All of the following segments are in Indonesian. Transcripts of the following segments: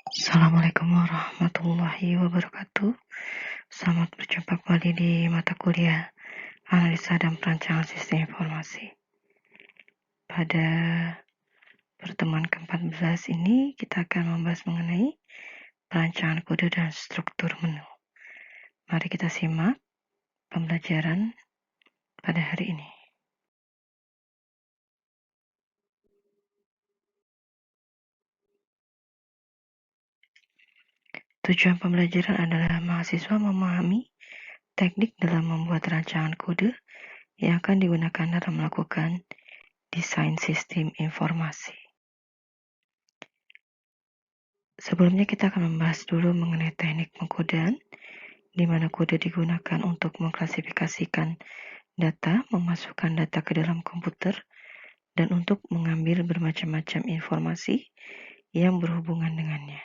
Assalamualaikum warahmatullahi wabarakatuh. Selamat berjumpa kembali di mata kuliah Analisa dan Perancangan Sistem Informasi. Pada pertemuan ke-14 ini kita akan membahas mengenai perancangan kode dan struktur menu. Mari kita simak pembelajaran pada hari ini. Tujuan pembelajaran adalah mahasiswa memahami teknik dalam membuat rancangan kode yang akan digunakan dalam melakukan desain sistem informasi. Sebelumnya kita akan membahas dulu mengenai teknik pengkodean, di mana kode digunakan untuk mengklasifikasikan data, memasukkan data ke dalam komputer, dan untuk mengambil bermacam-macam informasi yang berhubungan dengannya.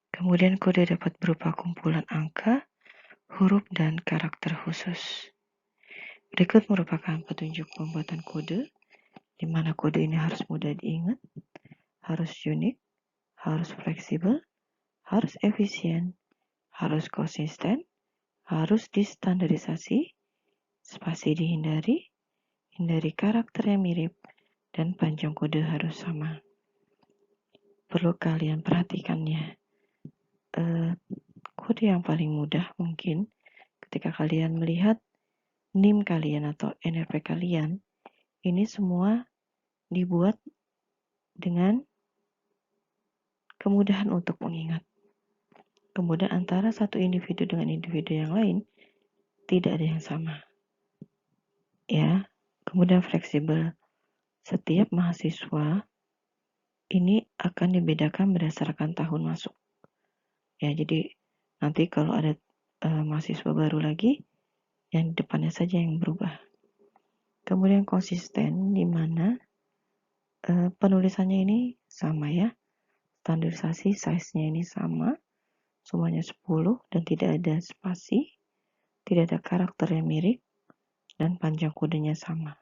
Kemudian kode dapat berupa kumpulan angka, huruf, dan karakter khusus. Berikut merupakan petunjuk pembuatan kode, di mana kode ini harus mudah diingat, harus unik, harus fleksibel, harus efisien, harus konsisten, harus distandarisasi, spasi dihindari, hindari karakter yang mirip, dan panjang kode harus sama. Perlu kalian perhatikannya. Kode yang paling mudah mungkin ketika kalian melihat NIM kalian atau NRP kalian, ini semua dibuat dengan kemudahan untuk mengingat. Kemudian antara satu individu dengan individu yang lain tidak ada yang sama. Ya, kemudian fleksibel. Setiap mahasiswa ini akan dibedakan berdasarkan tahun masuk. Ya, jadi nanti kalau ada mahasiswa baru lagi, yang di depannya saja yang berubah. Kemudian konsisten, di mana penulisannya ini sama ya. Standarisasi size-nya ini sama, semuanya 10 dan tidak ada spasi, tidak ada karakter yang mirip, dan panjang kodenya sama.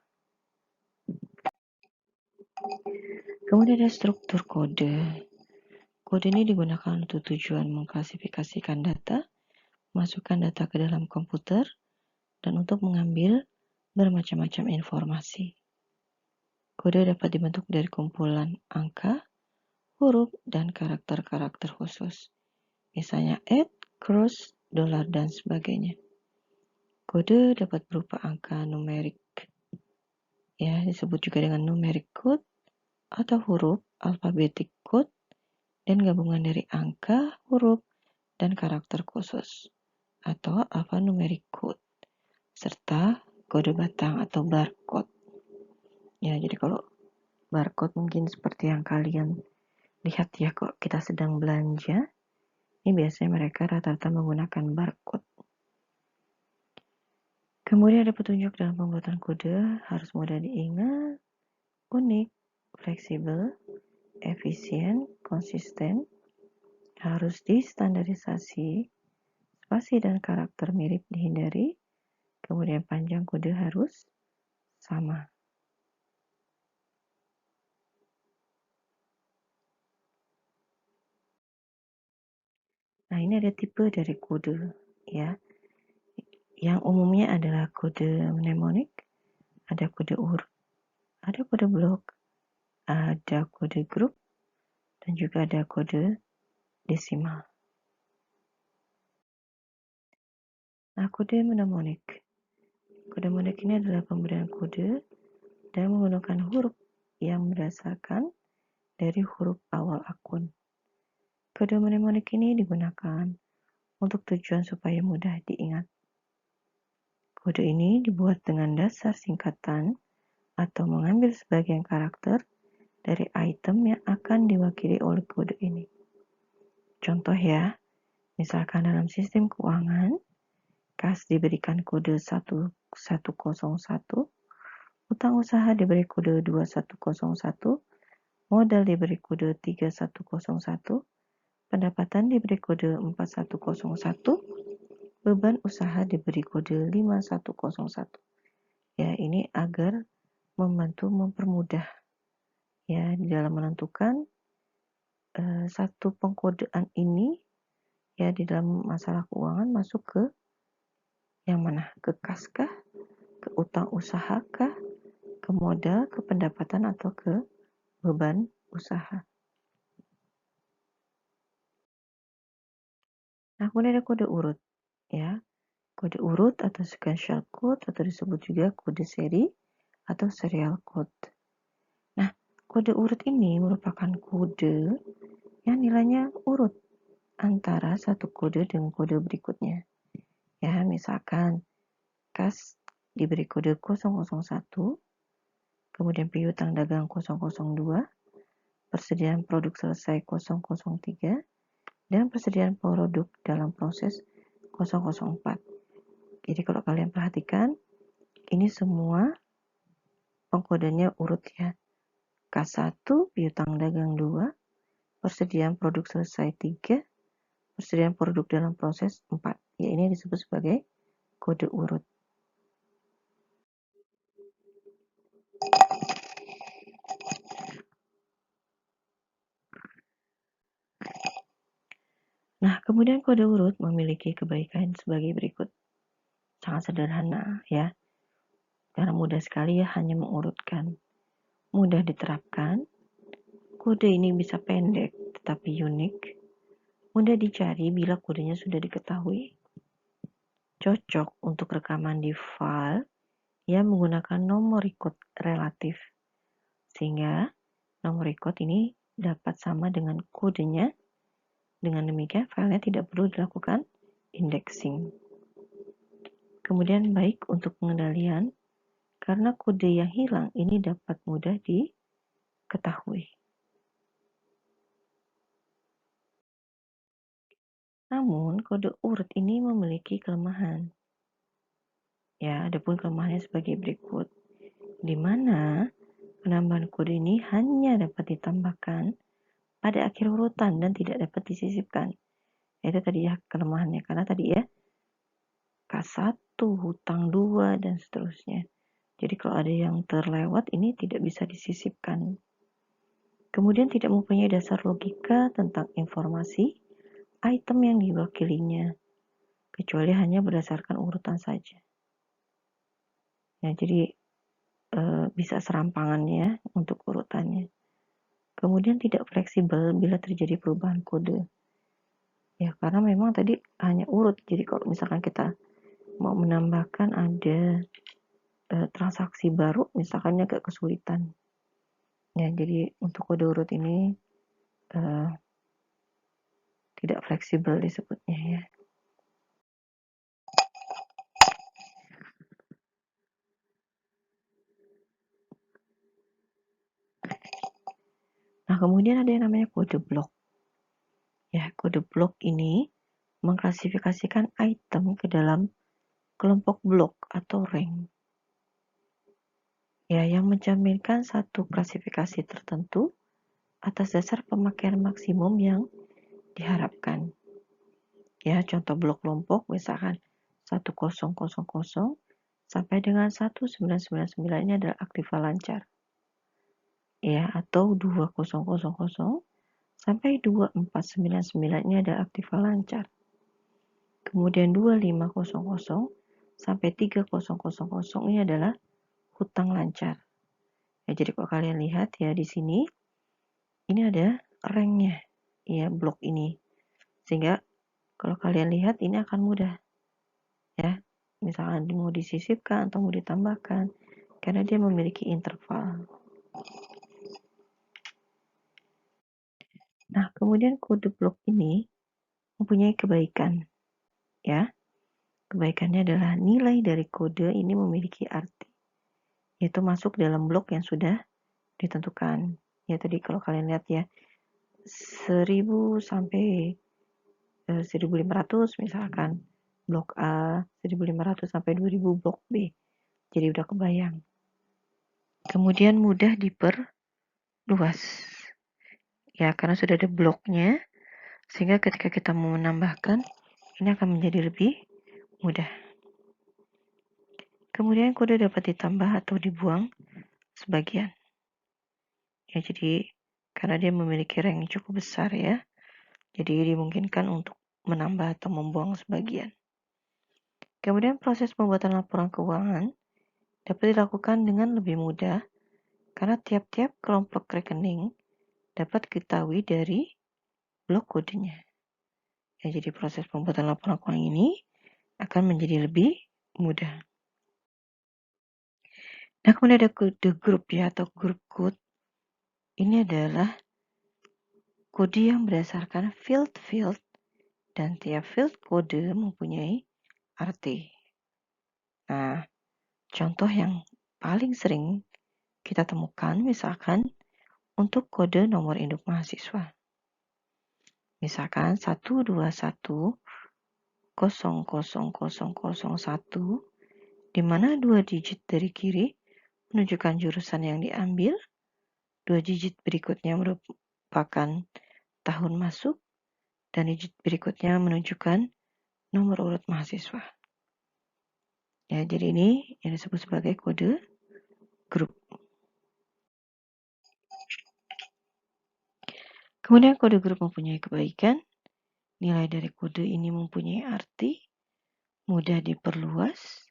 Kemudian ada struktur kode. Kode ini digunakan untuk tujuan mengklasifikasikan data, masukkan data ke dalam komputer, dan untuk mengambil bermacam-macam informasi. Kode dapat dibentuk dari kumpulan angka, huruf, dan karakter-karakter khusus. Misalnya @ cross, $, dan sebagainya. Kode dapat berupa angka numerik, ya disebut juga dengan numeric code, atau huruf alphabetic code, dan gabungan dari angka, huruf, dan karakter khusus, atau alphanumeric code, serta kode batang atau barcode. Ya, jadi kalau barcode mungkin seperti yang kalian lihat ya, kok kita sedang belanja, ini biasanya mereka rata-rata menggunakan barcode. Kemudian ada petunjuk dalam pembuatan kode, harus mudah diingat, unik, fleksibel, efisien, konsisten, harus distandarisasi, spasi dan karakter mirip dihindari, kemudian panjang kode harus sama. Nah, ini ada tipe dari kode ya. Yang umumnya adalah kode mnemonik, ada kode huruf, ada kode blok, ada kode grup, dan juga ada kode desimal. Nah, kode mnemonik. Kode mnemonik ini adalah pemberian kode dan menggunakan huruf yang berdasarkan dari huruf awal akun. Kode mnemonik ini digunakan untuk tujuan supaya mudah diingat. Kode ini dibuat dengan dasar singkatan atau mengambil sebagian karakter dari item yang akan diwakili oleh kode ini. Contoh ya, misalkan dalam sistem keuangan, kas diberikan kode 1101, utang usaha diberi kode 2101, modal diberi kode 3101, pendapatan diberi kode 4101, beban usaha diberi kode 5101. Ya, ini agar membantu mempermudah ya di dalam menentukan satu pengkodean ini ya di dalam masalah keuangan masuk ke yang mana? Ke kas kah? Ke utang usaha kah? Ke modal, ke pendapatan, atau ke beban usaha? Nah, kemudian ada kode urut ya. Kode urut atau sequential code atau disebut juga kode seri atau serial code. Nah, kode urut ini merupakan kode yang nilainya urut antara satu kode dengan kode berikutnya. Ya, misalkan kas diberi kode 001, kemudian piutang dagang 002, persediaan produk selesai 003, dan persediaan produk dalam proses 004. Jadi kalau kalian perhatikan, ini semua pengkodenya urut ya. K1, piutang dagang 2, persediaan produk selesai 3, persediaan produk dalam proses 4. Ya, ini disebut sebagai kode urut. Nah, kemudian kode urut memiliki kebaikan sebagai berikut. Sangat sederhana ya. Karena mudah sekali ya hanya mengurutkan. Mudah diterapkan. Kode ini bisa pendek tetapi unik. Mudah dicari bila kodenya sudah diketahui. Cocok untuk rekaman di file yang menggunakan nomor record relatif. Sehingga nomor record ini dapat sama dengan kodenya. Dengan demikian filenya tidak perlu dilakukan indexing. Kemudian baik untuk pengendalian karena kode yang hilang ini dapat mudah diketahui. Namun, kode urut ini memiliki kelemahan. Ya, adapun kelemahannya sebagai berikut. Di mana penambahan kode ini hanya dapat ditambahkan pada akhir urutan dan tidak dapat disisipkan. Itu tadi ya kelemahannya. Karena tadi ya, K1, hutang 2, dan seterusnya. Jadi kalau ada yang terlewat, ini tidak bisa disisipkan. Kemudian tidak mempunyai dasar logika tentang informasi item yang diwakilinya, kecuali hanya berdasarkan urutan saja. Ya, jadi bisa serampangannya untuk urutannya. Kemudian tidak fleksibel bila terjadi perubahan kode. Ya, karena memang tadi hanya urut. Jadi kalau misalkan kita mau menambahkan ada transaksi baru, misalkan agak kesulitan. Ya, jadi untuk kode urut ini tidak fleksibel disebutnya ya. Nah, kemudian ada yang namanya kode blok. Ya, kode blok ini mengklasifikasikan item ke dalam kelompok blok atau rank. Ya, yang mencerminkan satu klasifikasi tertentu atas dasar pemakaian maksimum yang diharapkan. Ya, contoh blok kelompok misalkan 1000 sampai dengan 1999 ini adalah aktiva lancar. Ya, atau 2000 sampai 2499 ini adalah aktiva lancar. Kemudian 2500 sampai 3000 ini adalah hutang lancar. Ya, jadi kalau kalian lihat ya di sini, ini ada ranknya, ya blok ini. Sehingga kalau kalian lihat ini akan mudah, ya. Misalkan mau disisipkan atau mau ditambahkan, karena dia memiliki interval. Nah, kemudian kode blok ini mempunyai kebaikan, ya. Kebaikannya adalah nilai dari kode ini memiliki arti, yaitu masuk dalam blok yang sudah ditentukan. Ya tadi kalau kalian lihat ya, 1000 sampai 1500 misalkan. Blok A 1500 sampai 2000 blok B. Jadi udah kebayang. Kemudian mudah diperluas. Ya karena sudah ada bloknya, sehingga ketika kita mau menambahkan, ini akan menjadi lebih mudah. Kemudian kode dapat ditambah atau dibuang sebagian. Ya jadi karena dia memiliki rank yang cukup besar ya. Jadi dimungkinkan untuk menambah atau membuang sebagian. Kemudian proses pembuatan laporan keuangan dapat dilakukan dengan lebih mudah karena tiap-tiap kelompok rekening dapat diketahui dari blok kodenya. Ya, jadi proses pembuatan laporan keuangan ini akan menjadi lebih mudah. Nah, kemudian ada kode grup ya atau grup code. Ini adalah kode yang berdasarkan field-field dan tiap field kode mempunyai arti. Nah, contoh yang paling sering kita temukan misalkan untuk kode nomor induk mahasiswa. Misalkan 121000001 di mana 2 digit dari kiri menunjukkan jurusan yang diambil, 2 digit berikutnya merupakan tahun masuk, dan digit berikutnya menunjukkan nomor urut mahasiswa. Ya, jadi ini yang disebut sebagai kode grup. Kemudian kode grup mempunyai kebaikan, nilai dari kode ini mempunyai arti, mudah diperluas,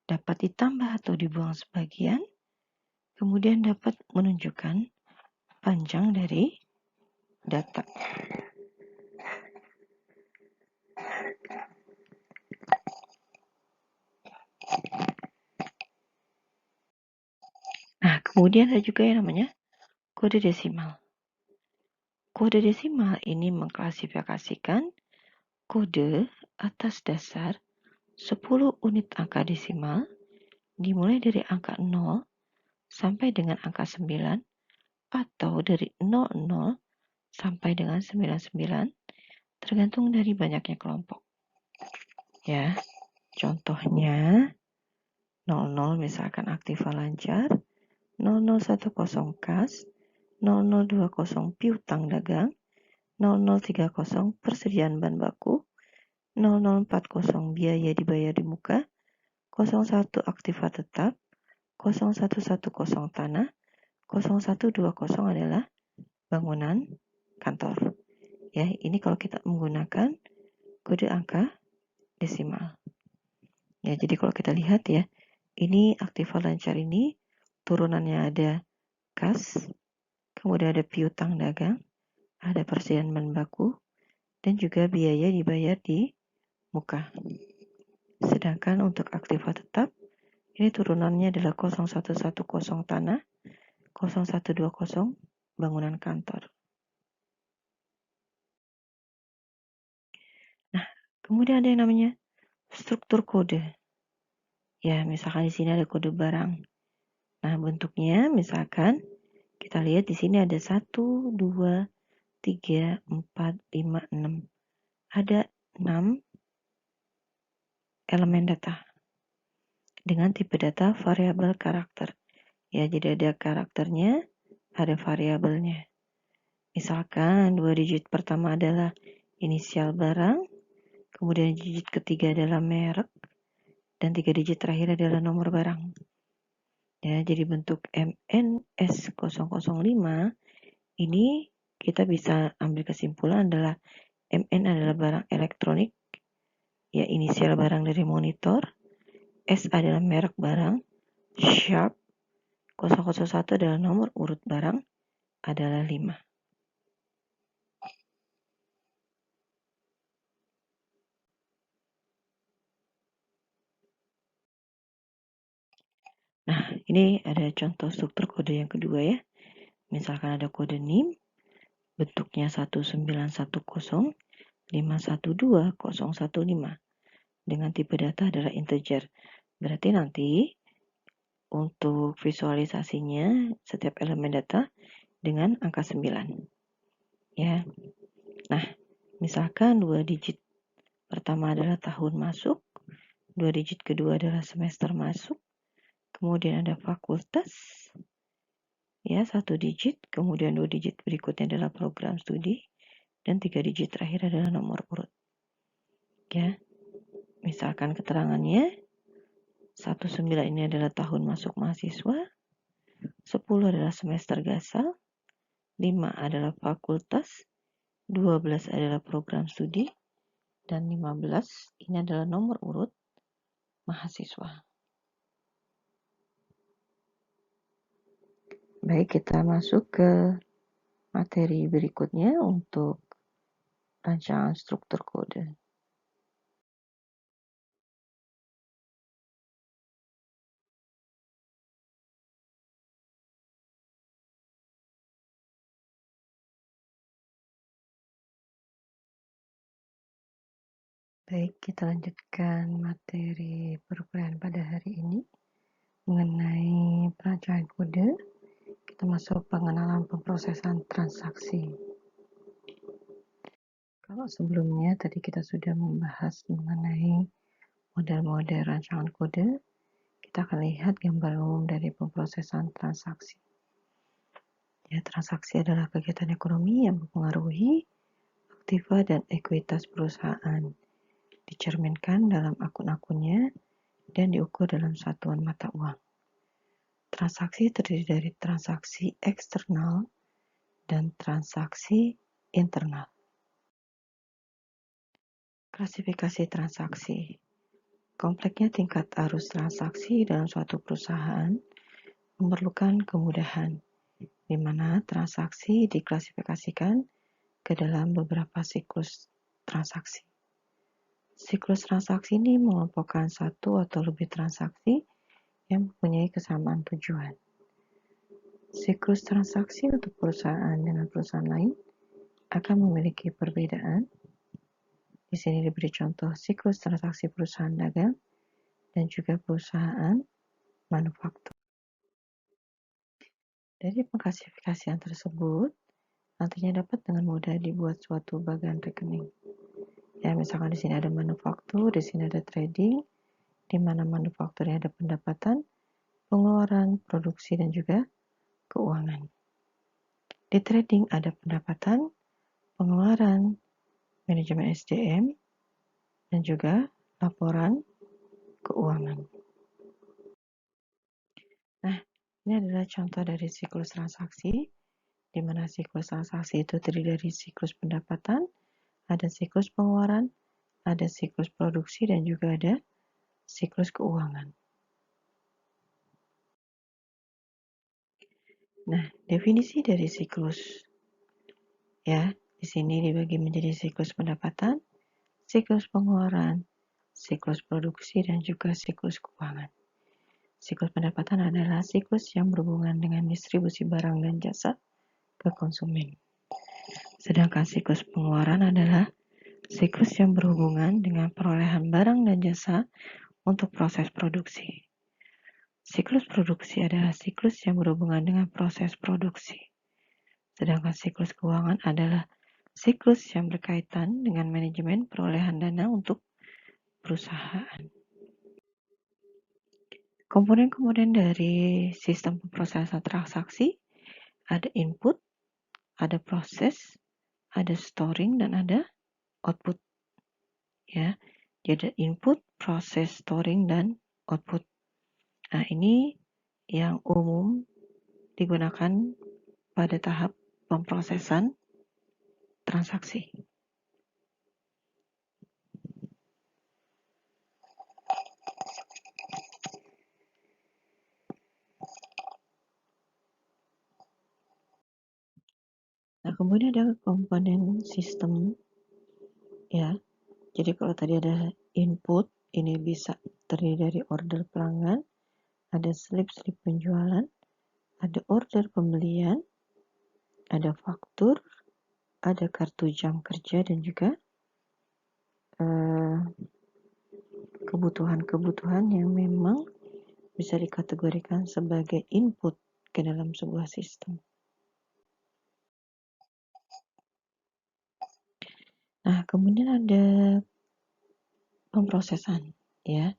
dapat ditambah atau dibuang sebagian, kemudian dapat menunjukkan panjang dari data. Nah, kemudian ada juga yang namanya kode desimal. Kode desimal ini mengklasifikasikan kode atas dasar 10 unit angka desimal dimulai dari angka 0 sampai dengan angka 9 atau dari 00 sampai dengan 99 tergantung dari banyaknya kelompok. Ya, contohnya 00 misalkan aktiva lancar, 0010 kas, 0020 piutang dagang, 0030 persediaan bahan baku, 0040 biaya dibayar di muka, 01 aktiva tetap, 0110 tanah, 0120 adalah bangunan kantor. Ya, ini kalau kita menggunakan kode angka desimal. Ya, jadi kalau kita lihat ya, ini aktiva lancar ini turunannya ada kas, kemudian ada piutang dagang, ada persediaan bahan baku, dan juga biaya dibayar di muka. Sedangkan untuk aktiva tetap, ini turunannya adalah 0110 tanah, 0120 bangunan kantor. Nah, kemudian ada yang namanya struktur kode. Ya, misalkan di sini ada kode barang. Nah, bentuknya misalkan kita lihat di sini ada 1, 2, 3, 4, 5, 6. Ada 6 elemen data dengan tipe data variabel karakter. Ya, jadi ada karakternya, ada variabelnya. Misalkan 2 digit pertama adalah inisial barang, kemudian digit ketiga adalah merek, dan 3 digit terakhir adalah nomor barang. Ya, jadi bentuk MNS005 ini kita bisa ambil kesimpulan adalah MN adalah barang elektronik, ya inisial barang dari monitor, S adalah merek barang, Sharp 001 adalah nomor urut barang, adalah 5. Nah, ini ada contoh struktur kode yang kedua ya. Misalkan ada kode NIM, bentuknya 19105120015 dengan tipe data adalah integer. Berarti nanti untuk visualisasinya setiap elemen data dengan angka 9. Ya. Nah, misalkan 2 digit pertama adalah tahun masuk, 2 digit kedua adalah semester masuk, kemudian ada fakultas, ya 1 digit, kemudian 2 digit berikutnya adalah program studi, dan 3 digit terakhir adalah nomor urut. Ya, misalkan keterangannya 19 ini adalah tahun masuk mahasiswa, 10 adalah semester gasal, 5 adalah fakultas, 12 adalah program studi, dan 15 ini adalah nomor urut mahasiswa. Baik, kita masuk ke materi berikutnya untuk rancangan struktur kode. Baik, kita lanjutkan materi perkuliahan pada hari ini mengenai perancangan kode. Kita masuk pengenalan pemrosesan transaksi. Kalau sebelumnya tadi kita sudah membahas mengenai model-model rancangan kode, kita akan lihat gambar umum dari pemrosesan transaksi. Ya, transaksi adalah kegiatan ekonomi yang mempengaruhi aktiva dan ekuitas perusahaan, dicerminkan dalam akun-akunnya dan diukur dalam satuan mata uang. Transaksi terdiri dari transaksi eksternal dan transaksi internal. Klasifikasi transaksi. Kompleksnya tingkat arus transaksi dalam suatu perusahaan memerlukan kemudahan, di mana transaksi diklasifikasikan ke dalam beberapa siklus transaksi. Siklus transaksi ini mengelompokkan satu atau lebih transaksi yang mempunyai kesamaan tujuan. Siklus transaksi untuk perusahaan dengan perusahaan lain akan memiliki perbedaan. Di sini diberi contoh siklus transaksi perusahaan dagang dan juga perusahaan manufaktur. Dari pengklasifikasian tersebut, nantinya dapat dengan mudah dibuat suatu bagan rekening. Ya, misalkan di sini ada manufaktur, di sini ada trading, di mana manufakturnya ada pendapatan, pengeluaran, produksi, dan juga keuangan. Di trading ada pendapatan, pengeluaran, manajemen SDM, dan juga laporan keuangan. Nah, ini adalah contoh dari siklus transaksi, di mana siklus transaksi itu terdiri dari siklus pendapatan, ada siklus pengeluaran, ada siklus produksi, dan juga ada siklus keuangan. Nah, definisi dari siklus, ya, di sini dibagi menjadi siklus pendapatan, siklus pengeluaran, siklus produksi, dan juga siklus keuangan. Siklus pendapatan adalah siklus yang berhubungan dengan distribusi barang dan jasa ke konsumen. Sedangkan siklus pengeluaran adalah siklus yang berhubungan dengan perolehan barang dan jasa untuk proses produksi. Siklus produksi adalah siklus yang berhubungan dengan proses produksi. Sedangkan siklus keuangan adalah siklus yang berkaitan dengan manajemen perolehan dana untuk perusahaan. Komponen-komponen dari sistem pemrosesan transaksi ada input, ada proses, ada storing, dan ada output. Ya, jadi input, proses, storing, dan output. Nah, ini yang umum digunakan pada tahap pemrosesan transaksi. Nah, kemudian ada komponen sistem, ya. Jadi kalau tadi ada input, ini bisa terdiri dari order pelanggan, ada slip-slip penjualan, ada order pembelian, ada faktur, ada kartu jam kerja, dan juga kebutuhan-kebutuhan yang memang bisa dikategorikan sebagai input ke dalam sebuah sistem. Nah, kemudian ada pemrosesan, ya.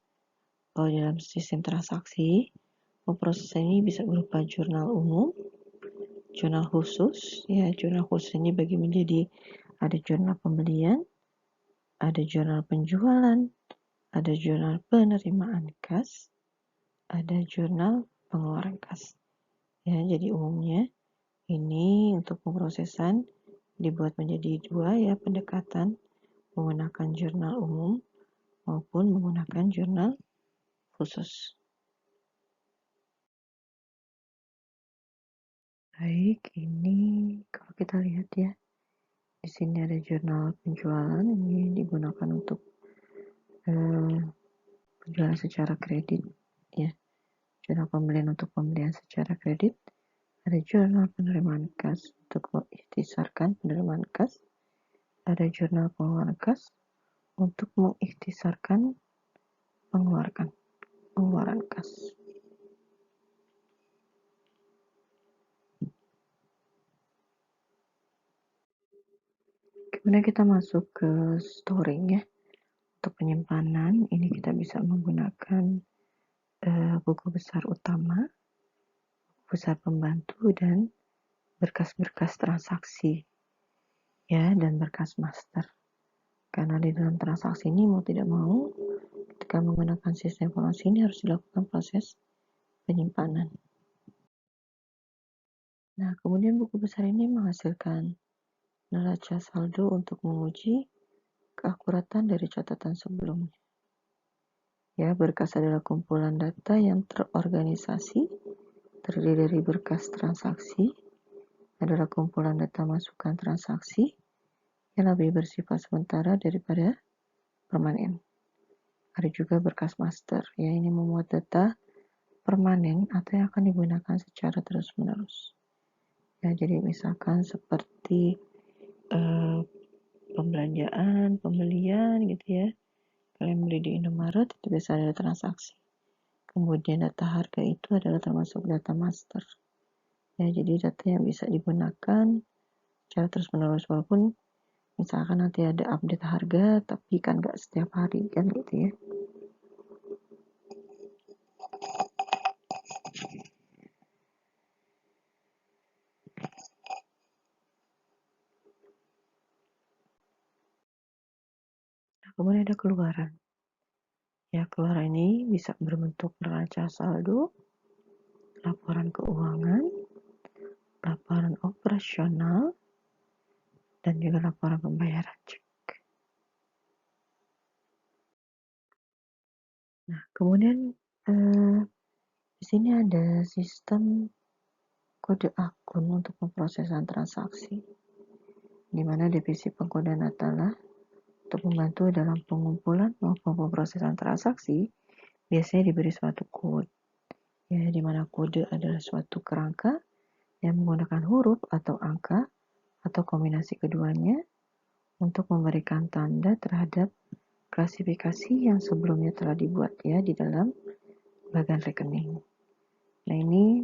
Kalau dalam sistem transaksi, pemrosesan ini bisa berupa jurnal umum, jurnal khusus, ya. Jurnal khusus ini bagi menjadi ada jurnal pembelian, ada jurnal penjualan, ada jurnal penerimaan kas, ada jurnal pengeluaran kas. Ya, jadi umumnya Ini untuk pemrosesan dibuat menjadi dua ya pendekatan, menggunakan jurnal umum maupun menggunakan jurnal khusus. Baik, ini kalau kita lihat ya, di sini ada jurnal penjualan, ini digunakan untuk penjualan secara kredit ya. Jurnal pembelian untuk pembelian secara kredit. Ada jurnal penerimaan kas untuk mengikhtisarkan penerimaan kas. Ada jurnal pengeluaran kas untuk mengikhtisarkan pengeluaran kas. Kemudian kita masuk ke storing ya. Untuk penyimpanan, ini kita bisa menggunakan buku besar utama, buku besar pembantu, dan berkas-berkas transaksi ya, dan berkas master. Karena di dalam transaksi ini mau tidak mau, ketika menggunakan sistem informasi ini harus dilakukan proses penyimpanan. Nah, kemudian buku besar ini menghasilkan neraca saldo untuk menguji keakuratan dari catatan sebelumnya. Ya, berkas adalah kumpulan data yang terorganisasi, terdiri dari berkas transaksi, adalah kumpulan data masukan transaksi yang lebih bersifat sementara daripada permanen. Ada juga berkas master, ya ini memuat data permanen atau yang akan digunakan secara terus-menerus. Ya, jadi misalkan seperti pembelanjaan, pembelian gitu ya. Kalian beli di Indomaret itu biasa ada transaksi. Kemudian data harga itu adalah termasuk data master. Ya, jadi data yang bisa digunakan secara terus-menerus walaupun misalkan nanti ada update harga tapi kan nggak setiap hari kan gitu ya. Nah, kemudian ada keluaran. Ya, keluaran ini bisa berbentuk neraca saldo, laporan keuangan, laporan operasional, dan juga laporan pembayaran cek. Nah, kemudian di sini ada sistem kode akun untuk pemrosesan transaksi, di mana divisi pengkodaan adalah untuk membantu dalam pengumpulan maupun pemrosesan transaksi, biasanya diberi suatu kode, ya, di mana kode adalah suatu kerangka yang menggunakan huruf atau angka atau kombinasi keduanya untuk memberikan tanda terhadap klasifikasi yang sebelumnya telah dibuat ya di dalam bagian rekening. Nah, ini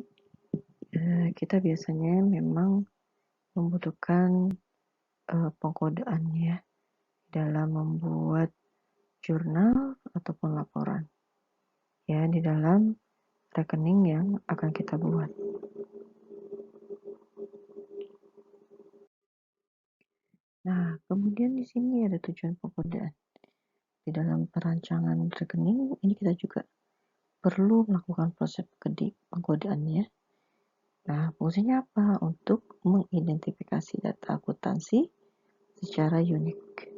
kita biasanya memang membutuhkan pengkodaan ya dalam membuat jurnal ataupun laporan ya di dalam rekening yang akan kita buat. Nah, kemudian di sini ada tujuan pengkodaan. Di dalam perancangan rekening ini kita juga perlu melakukan proses pengkodaannya. Nah, fungsinya apa? Untuk mengidentifikasi data akuntansi secara unik.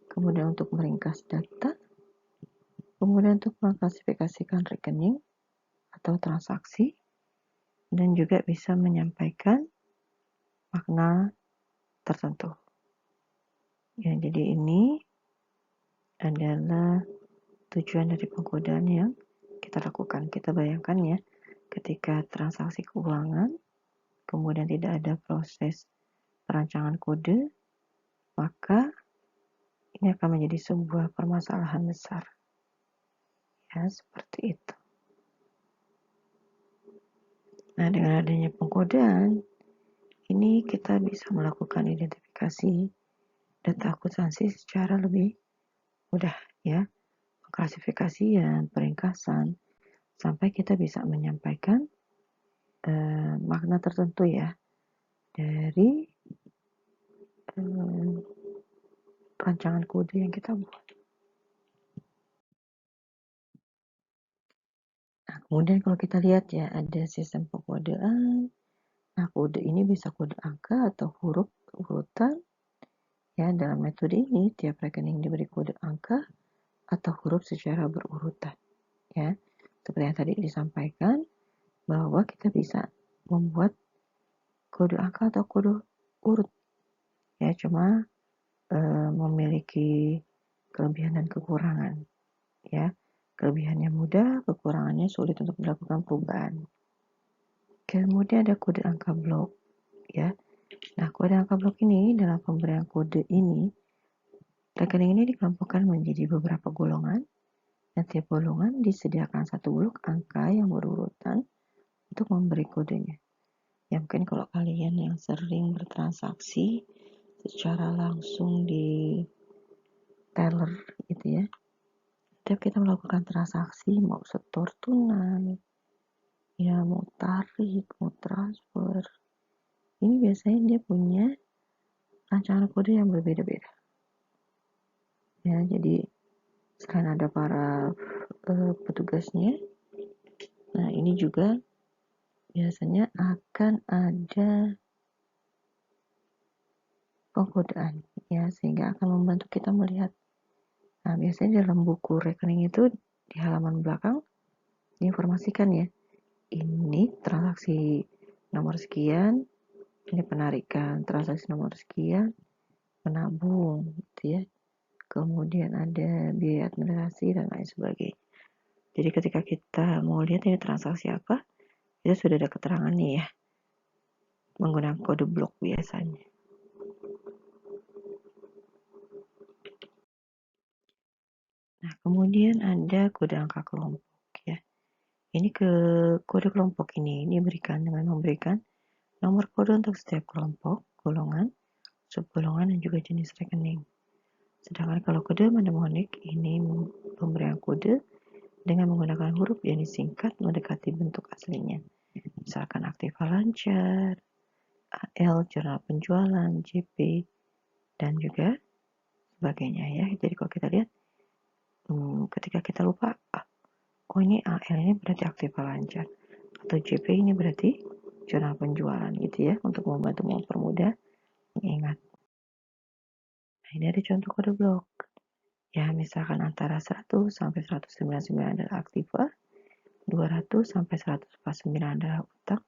Kemudian untuk meringkas data, kemudian untuk mengklasifikasikan rekening atau transaksi, dan juga bisa menyampaikan makna tertentu. Ya, jadi ini adalah tujuan dari pengkodaan yang kita lakukan. Kita bayangkan ya, ketika transaksi keuangan, kemudian tidak ada proses perancangan kode, maka ini akan menjadi sebuah permasalahan besar. Ya, seperti itu. Nah, dengan adanya pengkodaan, ini kita bisa melakukan identifikasi data akuntansi secara lebih mudah ya, klasifikasian, peringkasan, sampai kita bisa menyampaikan makna tertentu ya dari rancangan kode yang kita buat. Nah, kemudian kalau kita lihat ya ada sistem pengkodaan. Nah, Nah, kode ini bisa kode angka atau huruf urutan. Ya, dalam metode ini tiap rekening diberi kode angka atau huruf secara berurutan. Ya, seperti yang tadi disampaikan bahwa kita bisa membuat kode angka atau kode urut. Ya, cuma memiliki kelebihan dan kekurangan. Ya, kelebihannya mudah, kekurangannya sulit untuk dilakukan perubahan. Kemudian ada kode angka blok. Ya, nah kode angka blok ini dalam pemberian kode ini, rekening ini dikelompokkan menjadi beberapa golongan. Dan tiap golongan disediakan satu blok angka yang berurutan untuk memberi kodenya. Ya mungkin kalau kalian yang sering bertransaksi secara langsung di teller gitu ya, setiap kita melakukan transaksi mau setor tunai, ya mau tarik, mau transfer, ini biasanya dia punya rancangan kode yang berbeda-beda. Ya, jadi selain ada para petugasnya, nah ini juga biasanya akan ada pengkodaan ya, sehingga akan membantu kita melihat. Nah, biasanya dalam buku rekening itu di halaman belakang diinformasikan ya, ini transaksi nomor sekian, ini penarikan, transaksi nomor sekian, menabung gitu ya. Kemudian ada biaya administrasi dan lain sebagainya. Jadi ketika kita mau lihat ini transaksi apa, itu sudah ada keterangannya ya, menggunakan kode blok biasanya. Nah, kemudian ada kode angka kelompok ya. Ini kode kelompok ini diberikan dengan memberikan nomor kode untuk setiap kelompok, golongan, subgolongan, dan juga jenis rekening. Sedangkan kalau kode mnemonik ini pemberian kode dengan menggunakan huruf yang disingkat mendekati bentuk aslinya. Misalkan aktiva lancar, AL, jurnal penjualan, JP, dan juga sebagainya ya. Jadi kalau kita lihat, ketika kita lupa, oh ini AL ini berarti aktiva lancar, atau JP ini berarti jurnal penjualan gitu ya, untuk membantu mempermudah mengingat. Nah, ini ada contoh kode blok. Ya, misalkan antara 100 sampai 199 adalah aktiva, 200 sampai 149 adalah utang,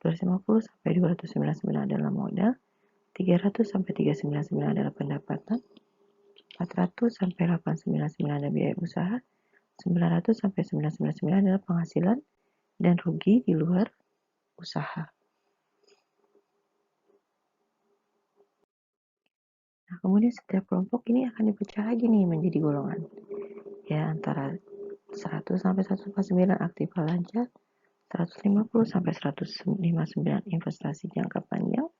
250 sampai 299 adalah modal, 300 sampai 399 adalah pendapatan, 400 sampai 899 adalah biaya usaha, 900 sampai 999 adalah penghasilan dan rugi di luar usaha. Nah, kemudian setiap kelompok ini akan dipecah lagi nih menjadi golongan. Ya, antara 100 sampai 149 aktiva lancar, 150 sampai 159 investasi jangka panjang,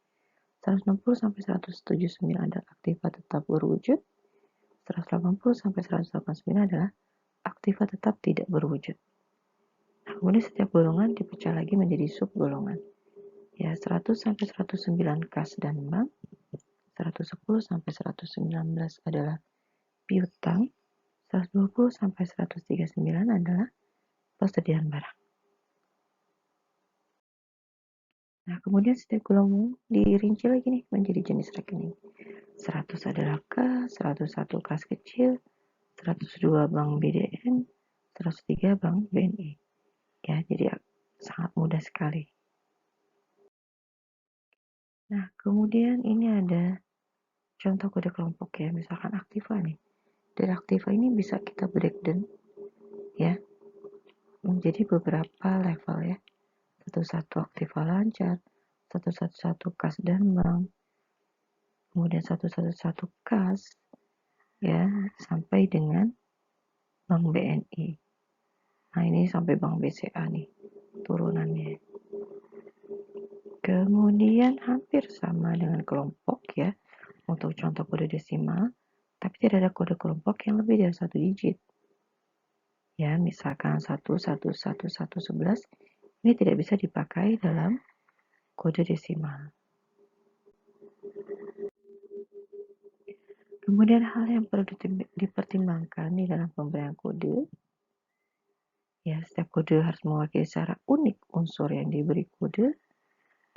160 sampai 179 adalah aktiva tetap berwujud, 180 sampai 189 adalah aktiva tetap tidak berwujud. Nah, kemudian setiap golongan dipecah lagi menjadi sub golongan. Ya, 100 sampai 109 kas dan bank, 110 sampai 119 adalah piutang, 120 sampai 139 adalah persediaan barang. Nah, kemudian setiap golongan dirinci lagi nih menjadi jenis rekening. 100 adalah kas, 101 kas kecil, 102 bank BDN, 103 bank BNI. Ya, jadi sangat mudah sekali. Nah, kemudian ini ada contoh kode kelompok ya, misalkan aktiva nih. Dari aktiva ini bisa kita breakdown ya menjadi beberapa level ya. 111 aktiva lancar, 111 kas dan bank, kemudian 111 kas ya sampai dengan bank BNI. Nah, ini sampai bank BCA nih turunannya. Kemudian hampir sama dengan kelompok ya untuk contoh kode desimal, tapi tidak ada kode kelompok yang lebih dari 1 digit. Ya, misalkan 1111111 ini tidak bisa dipakai dalam kode desimal. Kemudian hal yang perlu dipertimbangkan di dalam pemberian kode, ya setiap kode harus mewakili secara unik unsur yang diberi kode.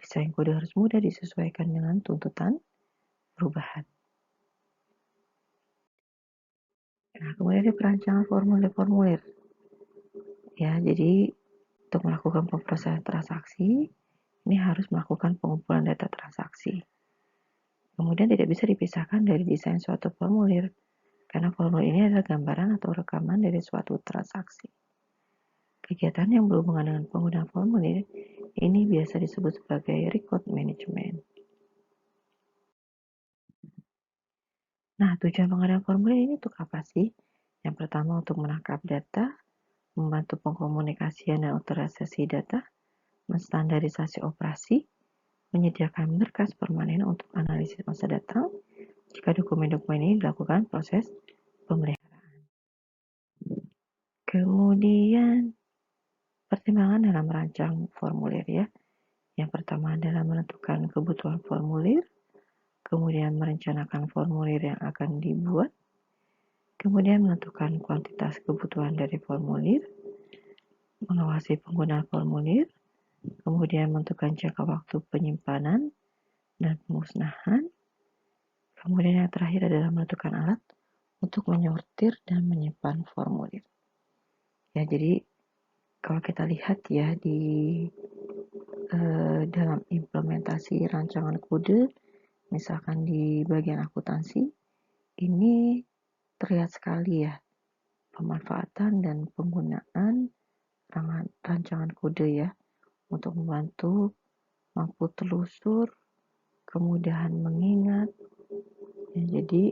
Desain kode harus mudah disesuaikan dengan tuntutan perubahan. Nah, kemudian ada perancangan formulir-formulir. Ya, jadi untuk melakukan pemrosesan transaksi, ini harus melakukan pengumpulan data transaksi. Kemudian tidak bisa dipisahkan dari desain suatu formulir, karena formulir ini adalah gambaran atau rekaman dari suatu transaksi. Kegiatan yang berhubungan dengan penggunaan formulir ini biasa disebut sebagai record management. Nah, tujuan pengadaan formulir ini untuk apa sih? Yang pertama untuk menangkap data, membantu pengkomunikasian dan otorisasi data, menstandarisasi operasi, menyediakan berkas permanen untuk analisis masa datang jika dokumen-dokumen ini dilakukan proses pemeliharaan. Kemudian pertimbangan dalam merancang formulir ya. Yang pertama adalah menentukan kebutuhan formulir, kemudian merencanakan formulir yang akan dibuat, kemudian menentukan kuantitas kebutuhan dari formulir, mengawasi penggunaan formulir, kemudian menentukan jangka waktu penyimpanan dan pemusnahan, kemudian yang terakhir adalah menentukan alat untuk menyortir dan menyimpan formulir. Ya, jadi kalau kita lihat ya di dalam implementasi rancangan kode, misalkan di bagian akuntansi, ini terlihat sekali ya pemanfaatan dan penggunaan rancangan kode ya untuk membantu mampu telusur, kemudahan mengingat. Ya, jadi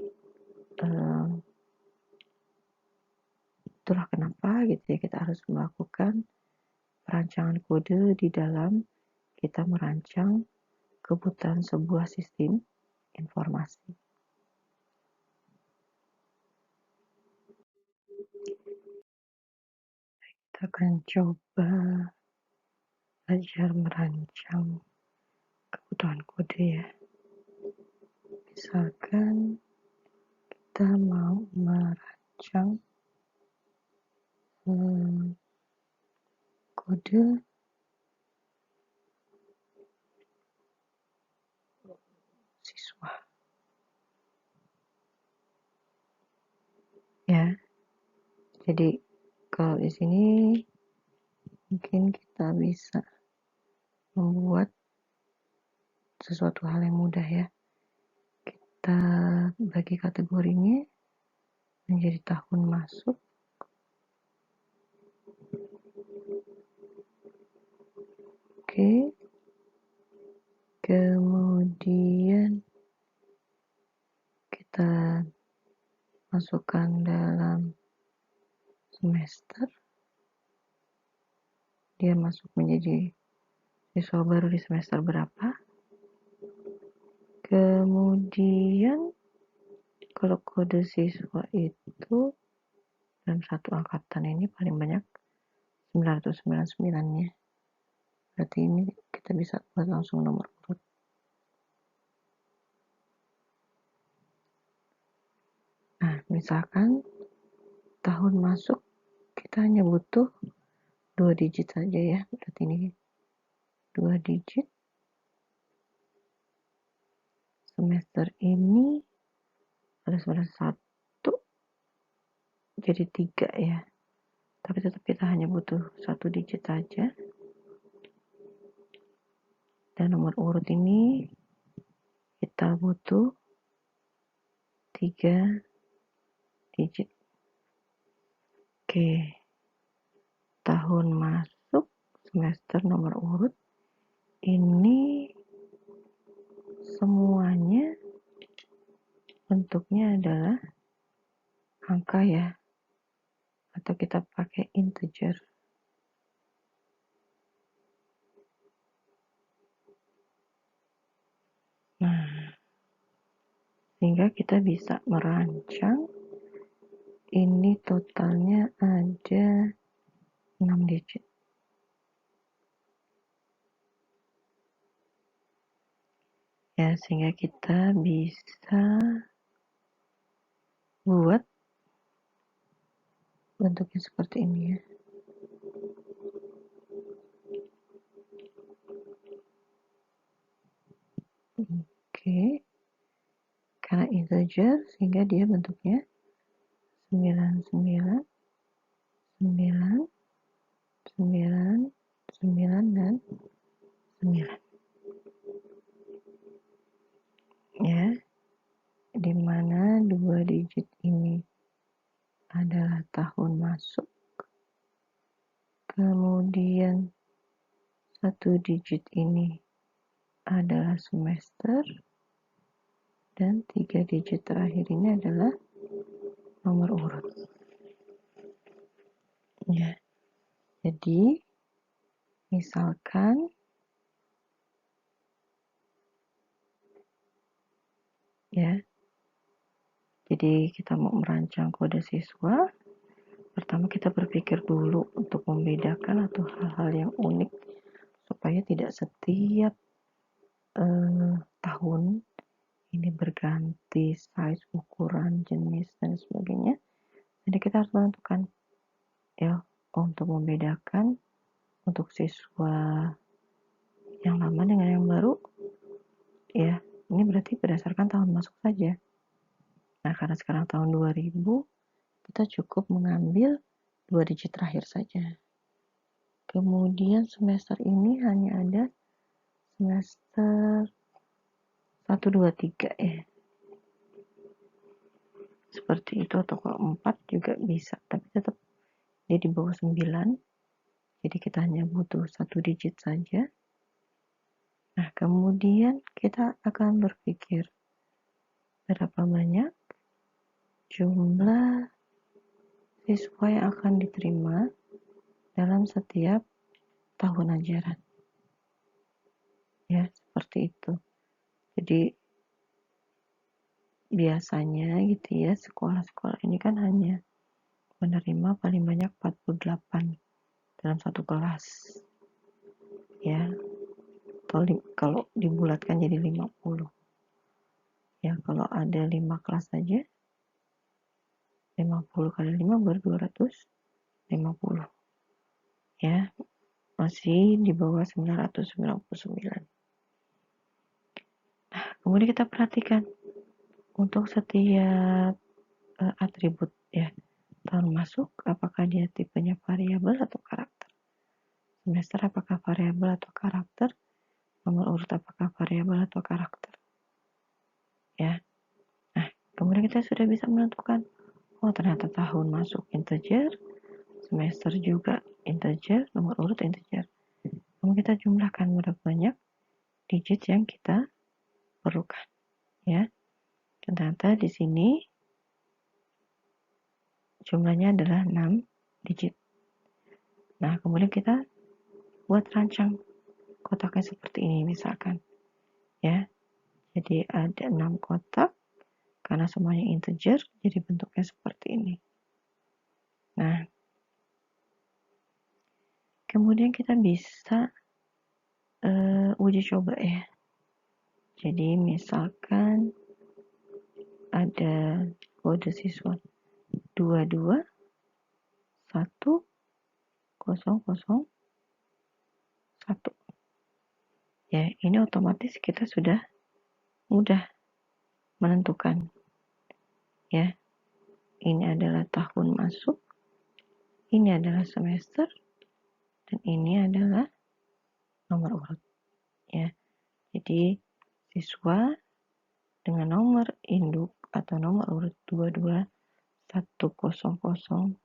itulah kenapa gitu ya kita harus melakukan perancangan kode di dalam kita merancang kebutuhan sebuah sistem informasi. Kita akan coba belajar merancang kebutuhan kode ya. Misalkan kita mau merancang kode siswa. Ya. Jadi kalau di sini mungkin kita bisa membuat sesuatu hal yang mudah ya. Kita bagi kategorinya menjadi tahun masuk. Oke. Kemudian kita masukkan dalam semester. Dia masuk menjadi siswa baru di semester berapa. Kemudian kalau kode siswa itu dalam satu angkatan ini paling banyak 999-nya. Berarti ini kita bisa buat langsung nomor urut. Nah, misalkan tahun masuk kita hanya butuh 2 digit saja ya. Berarti ini 2 digit. Semester ini pada semester 1 jadi 3 ya. Tapi tetap kita hanya butuh 1 digit saja. Dan nomor urut ini kita butuh 3 digit. Oke. Tahun masuk semester nomor urut ini semuanya bentuknya adalah angka ya, atau kita pakai integer. Nah, sehingga kita bisa merancang ini totalnya ada 6 digit. Ya, sehingga kita bisa buat bentuknya seperti ini ya. karena integer sehingga dia bentuknya 9, 9, 9, 9, 9, dan 9. Ya, di mana 2 digit ini adalah tahun masuk, kemudian 1 digit ini adalah semester, dan 3 digit terakhir ini adalah nomor urut. Ya, jadi misalkan ya, jadi kita mau merancang kode siswa, pertama kita berpikir dulu untuk membedakan atau hal-hal yang unik supaya tidak setiap tahun ini berganti size, ukuran, jenis, dan sebagainya. Jadi kita harus menentukan ya untuk membedakan untuk siswa yang lama dengan yang baru ya, ini berarti berdasarkan tahun masuk saja. Nah, karena sekarang tahun 2000, kita cukup mengambil 2 digit terakhir saja. Kemudian semester ini hanya ada semester 1, 2, 3 ya. Seperti itu, atau kalau 4 juga bisa, tapi tetap dia di bawah 9. Jadi kita hanya butuh 1 digit saja. Nah, kemudian kita akan berpikir berapa banyak jumlah siswa yang akan diterima dalam setiap tahun ajaran. Ya, seperti itu. Jadi biasanya gitu ya, sekolah-sekolah ini kan hanya menerima paling banyak 48 dalam satu kelas. Ya, atau kalau dibulatkan jadi 50. Ya, kalau ada 5 kelas saja, 50 kali 5 baru 250. Ya, masih di bawah 999. Nah, kemudian kita perhatikan untuk setiap atribut ya, tahun masuk apakah dia tipenya variabel atau karakter, semester apakah variabel atau karakter, nomor urut apakah variabel atau karakter. Ya, nah kemudian kita sudah bisa menentukan, oh ternyata tahun masuk integer, semester juga integer, nomor urut integer. Kemudian kita jumlahkan berapa banyak digit yang kita perlukan. Ya, ternyata di sini jumlahnya adalah 6 digit. Nah, kemudian kita buat rancang kotaknya seperti ini misalkan. Ya, jadi ada 6 kotak, karena semuanya integer, jadi bentuknya seperti ini. Nah, kemudian kita bisa uji coba ya. Jadi misalkan ada kode siswa 22 1 0 0 1. Ya, ini otomatis kita sudah mudah menentukan. Ya, ini adalah tahun masuk, ini adalah semester, dan ini adalah nomor urut. Ya, jadi siswa dengan nomor induk atau nomor urut 22 1001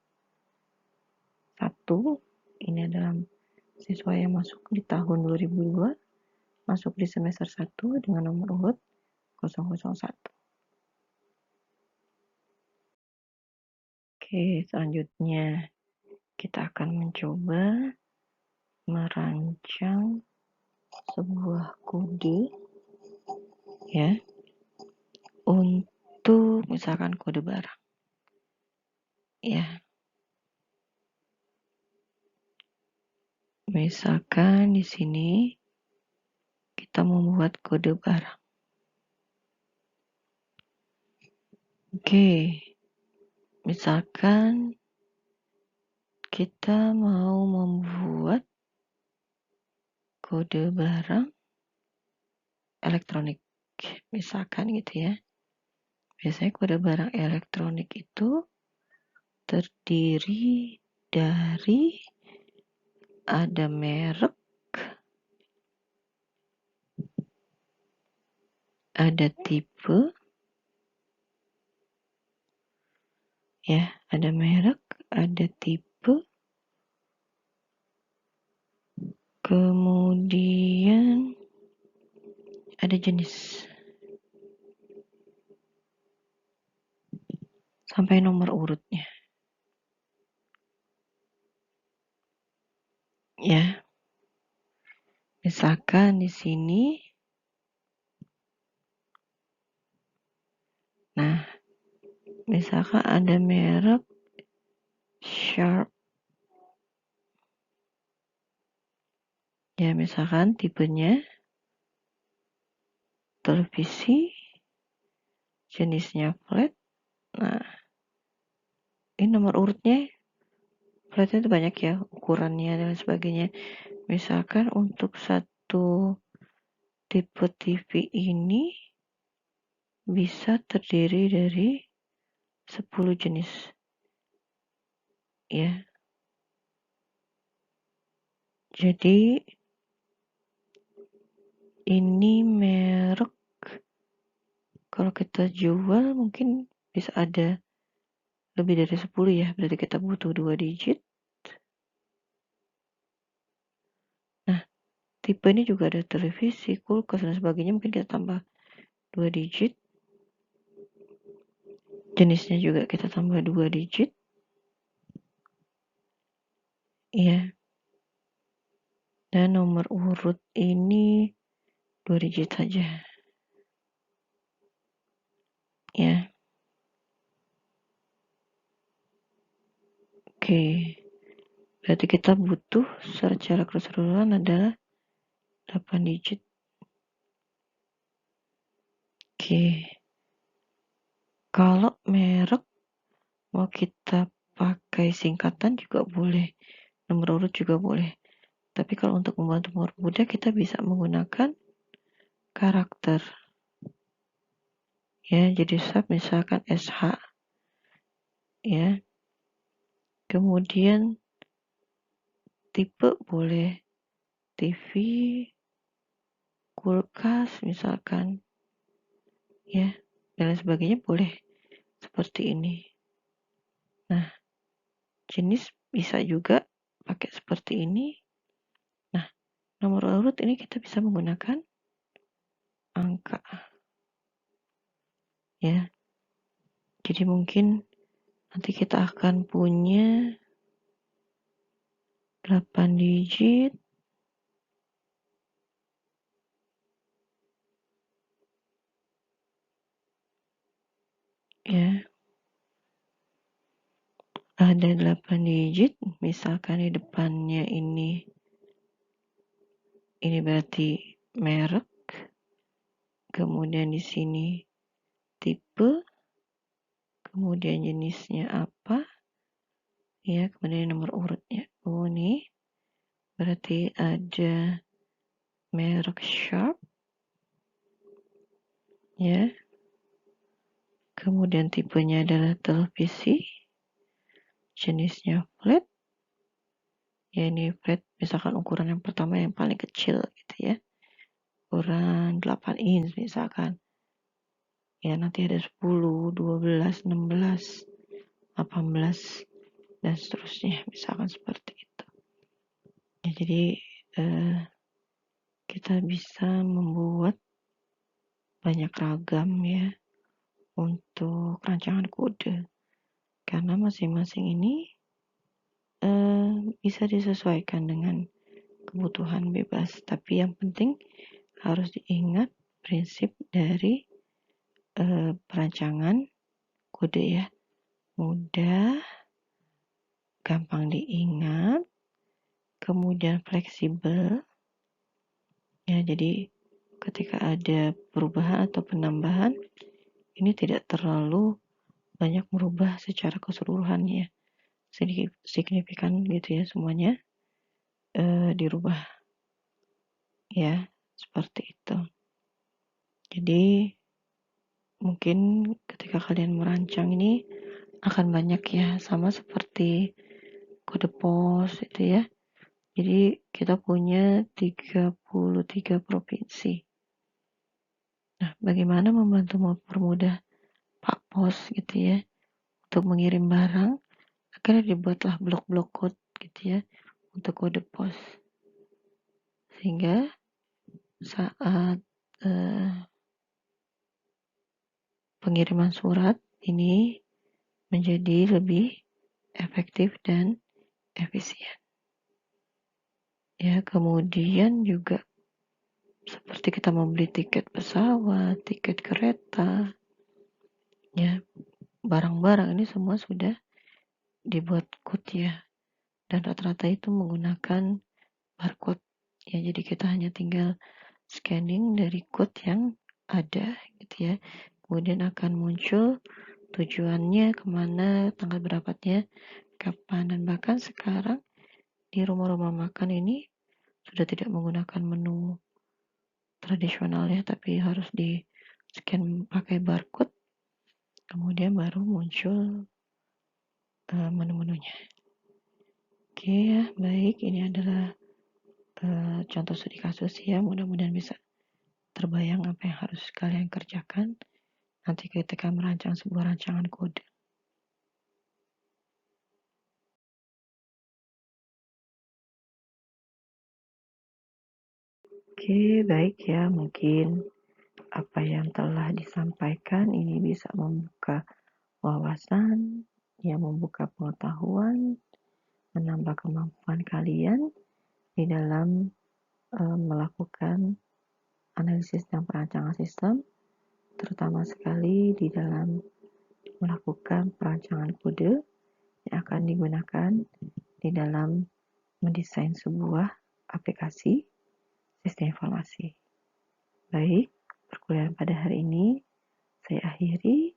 ini adalah siswa yang masuk di tahun 2002, masuk di semester 1 dengan nomor urut 001. Oke, selanjutnya kita akan mencoba merancang sebuah kode ya untuk misalkan kode barang. Ya. Misalkan di sini kita membuat kode barang. Oke. Misalkan kita mau membuat kode barang elektronik. misalkan gitu ya. Biasanya kode barang elektronik itu terdiri dari ada merek, ada tipe, ya, ada merek, ada tipe, kemudian ada jenis, sampai nomor urutnya. Ya, misalkan di sini, nah, misalkan ada merek Sharp, ya misalkan tipenya televisi, jenisnya flat. Nah, ini nomor urutnya flatnya itu banyak ya, ukurannya dan sebagainya. Misalkan untuk satu tipe TV ini bisa terdiri dari 10 jenis. Ya. Jadi ini merek kalau kita jual mungkin bisa ada lebih dari 10 ya, berarti kita butuh 2 digit. Nah, tipe ini juga ada televisi, kulkas dan sebagainya, mungkin kita tambah 2 digit. Jenisnya juga kita tambah 2 digit. Iya. Dan nomor urut ini 2 digit saja. Ya. Oke. Berarti kita butuh secara keseluruhan adalah 8 digit. Oke. Kalau merek mau kita pakai singkatan juga boleh. Nomor urut juga boleh. Tapi kalau untuk membantu mudah kita bisa menggunakan karakter. Ya, jadi sub misalkan SH. Ya. Kemudian tipe boleh TV, kulkas misalkan. Ya, dan lain sebagainya boleh seperti ini. Nah, jenis bisa juga pakai seperti ini. Nah, nomor urut ini kita bisa menggunakan angka. Ya. Jadi mungkin nanti kita akan punya 8 digit. Ya. Ada 8 digit, misalkan di depannya ini berarti merek. Kemudian di sini tipe. Kemudian jenisnya apa? Ya, kemudian nomor urutnya. Oh, ini berarti ada merek Sharp. Ya. Kemudian tipenya adalah televisi. Jenisnya flat. Ya, ini flat misalkan ukuran yang pertama yang paling kecil gitu ya. Ukuran 8 inch misalkan. Ya, nanti ada 10, 12, 16, 18 dan seterusnya misalkan seperti itu. Ya, jadi kita bisa membuat banyak ragam ya untuk rancangan kode karena masing-masing ini bisa disesuaikan dengan kebutuhan bebas, tapi yang penting harus diingat prinsip dari perancangan kode ya, mudah, gampang diingat, kemudian fleksibel ya, jadi ketika ada perubahan atau penambahan ini tidak terlalu banyak merubah secara keseluruhan ya, sedikit signifikan gitu ya, semuanya dirubah ya, seperti itu. Jadi mungkin ketika kalian merancang ini akan banyak ya, sama seperti kode pos itu ya. Jadi kita punya 33 provinsi. Nah, bagaimana membantu mempermudah Pak Pos gitu ya untuk mengirim barang? Akhirnya dibuatlah blok-blok code gitu ya untuk kode pos. Sehingga saat pengiriman surat ini menjadi lebih efektif dan efisien. Ya, kemudian juga seperti kita membeli tiket pesawat, tiket kereta, ya, barang-barang ini semua sudah dibuat code ya. Dan rata-rata itu menggunakan barcode. Ya, jadi kita hanya tinggal scanning dari code yang ada gitu ya. Kemudian akan muncul tujuannya kemana, tanggal berapanya, kapan. Dan bahkan sekarang di rumah-rumah makan ini sudah tidak menggunakan menu tradisional ya, tapi harus di scan pakai barcode, kemudian baru muncul menu-menunya. Oke ya, baik, ini adalah contoh studi kasus ya, mudah-mudahan bisa terbayang apa yang harus kalian kerjakan nanti ketika merancang sebuah rancangan kode. Oke, baik ya, mungkin apa yang telah disampaikan ini bisa membuka wawasan, ya membuka pengetahuan, menambah kemampuan kalian di dalam melakukan analisis dan perancangan sistem, terutama sekali di dalam melakukan perancangan kode yang akan digunakan di dalam mendesain sebuah aplikasi sistem informasi. Baik, perkuliahan pada hari ini saya akhiri.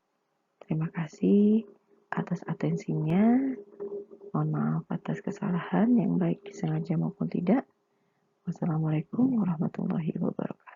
Terima kasih atas atensinya. Mohon maaf atas kesalahan yang baik disengaja maupun tidak. Wassalamualaikum warahmatullahi wabarakatuh.